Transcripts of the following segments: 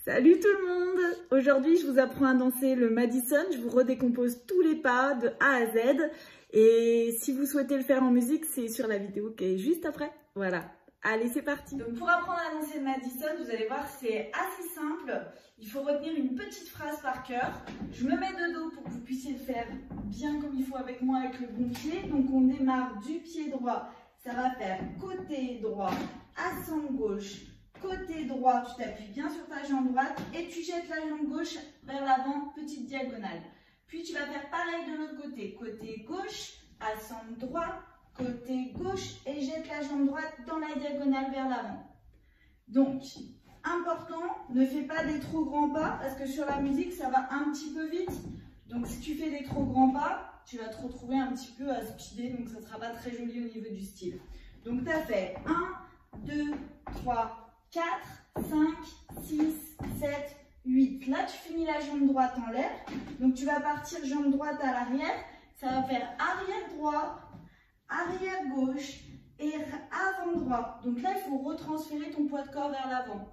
Salut tout le monde! Aujourd'hui, je vous apprends à danser le Madison. Je vous redécompose tous les pas de A à Z. Et si vous souhaitez le faire en musique, c'est sur la vidéo qui est juste après. Voilà. Allez, c'est parti! Donc pour apprendre à danser le Madison, vous allez voir, c'est assez simple. Il faut retenir une petite phrase par cœur. Je me mets de dos pour que vous puissiez le faire bien comme il faut avec moi, avec le bon pied. Donc on démarre du pied droit. Ça va faire côté droit, assemble gauche. Côté droit, tu t'appuies bien sur ta jambe droite et tu jettes la jambe gauche vers l'avant, petite diagonale. Puis tu vas faire pareil de l'autre côté. Côté gauche, assemble droit, côté gauche et jette la jambe droite dans la diagonale vers l'avant. Donc, important, ne fais pas des trop grands pas parce que sur la musique, ça va un petit peu vite. Donc, si tu fais des trop grands pas, tu vas te retrouver un petit peu à speeder, donc ça ne sera pas très joli au niveau du style. Donc, tu as fait 1, 2, 3, 4, 5, 6, 7, 8. Là, tu finis la jambe droite en l'air. Donc, tu vas partir jambe droite à l'arrière. Ça va faire arrière droit, arrière gauche et avant droit. Donc là, il faut retransférer ton poids de corps vers l'avant.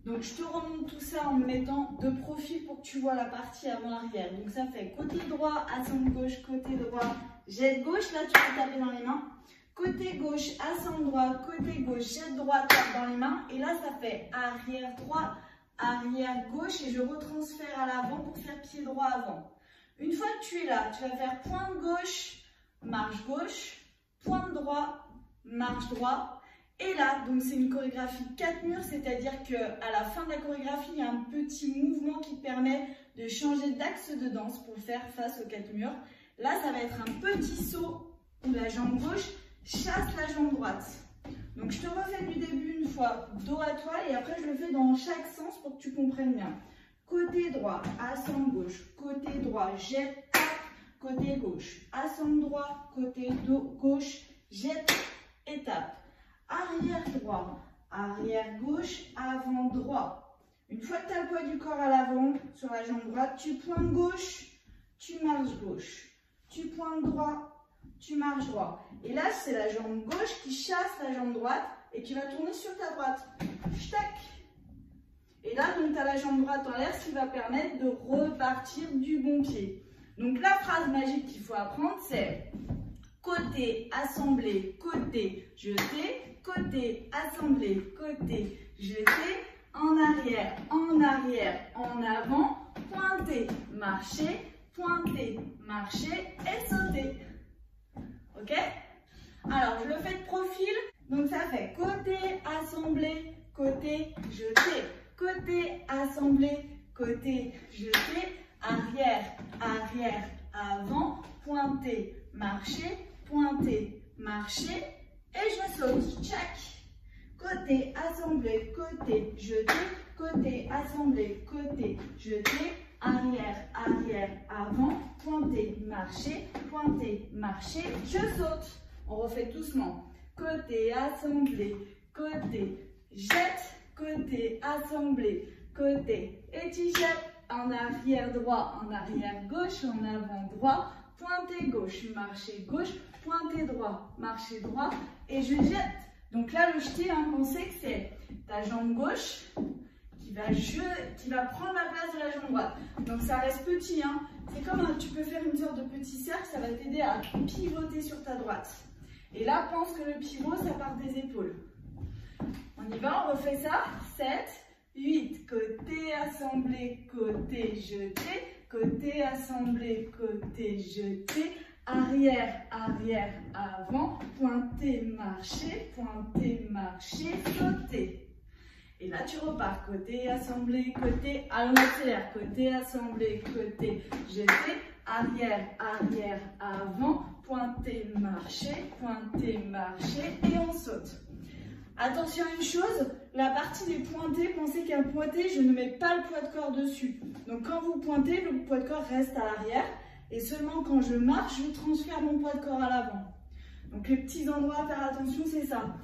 Donc, je te remonte tout ça en me mettant de profil pour que tu vois la partie avant-arrière. Donc, ça fait côté droit, assemble gauche, côté droit, jette gauche. Là, tu peux taper dans les mains. Côté gauche, assemble droit, côté gauche, jette droite, tape dans les mains. Et là, ça fait arrière droit, arrière gauche. Et je retransfère à l'avant pour faire pied droit avant. Une fois que tu es là, tu vas faire pointe gauche, pointe droit, marche droit. Et là, donc c'est une chorégraphie 4 murs, c'est-à-dire qu'à la fin de la chorégraphie, il y a un petit mouvement qui te permet de changer d'axe de danse pour le faire face aux 4 murs. Là, ça va être un petit saut où la jambe gauche chasse la jambe droite. Donc je te refais du début une fois, dos à toi, et après je le fais dans chaque sens pour que tu comprennes bien. Côté droit, assemble gauche, côté droit, jette, tape, côté gauche, assemble droit, côté gauche, jette et tape. Arrière droit, arrière gauche, avant droit. Une fois que tu as le poids du corps à l'avant, sur la jambe droite, tu pointes gauche, tu marches gauche. Tu pointes droit, tu marches droit. Et là, c'est la jambe gauche qui chasse la jambe droite et tu vas tourner sur ta droite. Tac. Et là, donc, tu as la jambe droite en l'air, ce qui va permettre de repartir du bon pied. Donc, la phrase magique qu'il faut apprendre, c'est côté, assemblé, côté, jeté, côté, assemblé, côté, jeté, en arrière, en avant, pointer, marcher, et sauter. Ok? Alors, je le fais de profil. Donc, ça fait côté, assemblé, côté, jeté. Côté, assemblé, côté, jeté. Arrière, avant, pointer, marcher. Et je saute. Check. Côté, assemblé, côté, jeté. Côté, assemblé, côté, jeté. Arrière, avant, pointer, marcher, je saute. On refait doucement. Côté, assemblé, côté, jette, côté, assemblé, côté, et tu jettes. En arrière droit, en arrière gauche, en avant droit, pointer gauche, marcher gauche, pointer droit, marcher droit, et je jette. Donc là, le jeté, on sait que c'est ta jambe gauche qui va prendre la place de la jambe droite. Donc ça reste petit, hein. C'est comme tu peux faire une sorte de petit cercle, ça va t'aider à pivoter sur ta droite. Et là, pense que le pivot, ça part des épaules. On y va, on refait ça. 7, 8, côté assemblé, côté jeté, côté assemblé, côté jeté, arrière, avant, pointer, marcher, sauter. Et là, tu repars. Côté, assemblé, côté. Allons, on accélère. Côté, assemblé, côté. Jeté. Arrière, avant. Pointer, marcher. Et on saute. Attention à une chose. La partie des pointés, pensez qu'un pointé, je ne mets pas le poids de corps dessus. Donc, quand vous pointez, le poids de corps reste à l'arrière. Et seulement quand je marche, je transfère mon poids de corps à l'avant. Donc, les petits endroits à faire attention, c'est ça.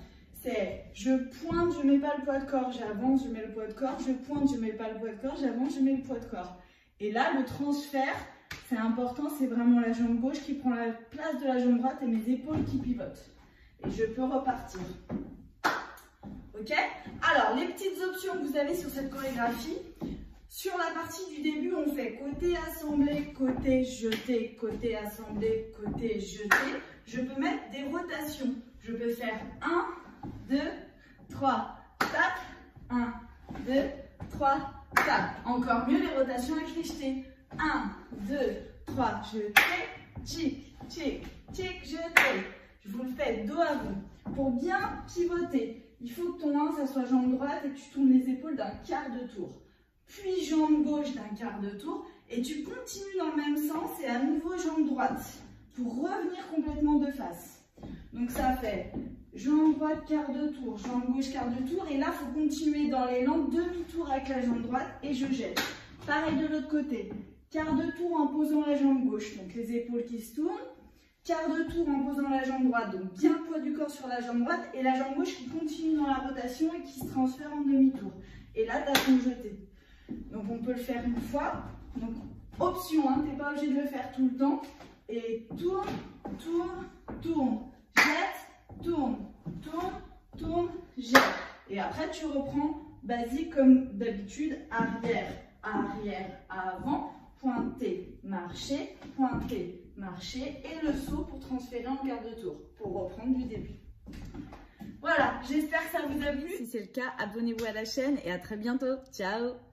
C'est je pointe, je ne mets pas le poids de corps, j'avance, je mets le poids de corps, je pointe, je ne mets pas le poids de corps, j'avance, je mets le poids de corps. Et là, le transfert, c'est important, c'est vraiment la jambe gauche qui prend la place de la jambe droite et mes épaules qui pivotent. Et je peux repartir. Ok? Alors, les petites options que vous avez sur cette chorégraphie, sur la partie du début, on fait côté assemblé, côté jeté, côté assemblé, côté jeté. Je peux mettre des rotations. Je peux faire 1, 2, 3, tape, 1, 2, 3, tape. Encore mieux les rotations avec les jetés. 1, 2, 3, jeté, tic, tic, tic, jeté. Je vous le fais dos à vous. Pour bien pivoter, il faut que ton 1, ça soit jambe droite et que tu tournes les épaules d'un quart de tour. Puis jambe gauche d'un quart de tour. Et tu continues dans le même sens et à nouveau jambe droite pour revenir complètement de face. Donc ça fait jambe droite, quart de tour, jambe gauche, quart de tour. Et là, il faut continuer dans l'élan, demi-tour avec la jambe droite et je jette. Pareil de l'autre côté. Quart de tour en posant la jambe gauche, donc les épaules qui se tournent. Quart de tour en posant la jambe droite, donc bien le poids du corps sur la jambe droite. Et la jambe gauche qui continue dans la rotation et qui se transfère en demi-tour. Et là, tu as ton jeté. Donc on peut le faire une fois. Donc option, hein, tu n'es pas obligé de le faire tout le temps. Et tourne, tourne, tourne, jette, tourne, tourne, tourne, jette. Et après tu reprends basique comme d'habitude, arrière, arrière, avant, pointer, marcher, et le saut pour transférer en quart de tour, pour reprendre du début. Voilà, j'espère que ça vous a plu. Si c'est le cas, abonnez-vous à la chaîne et à très bientôt. Ciao!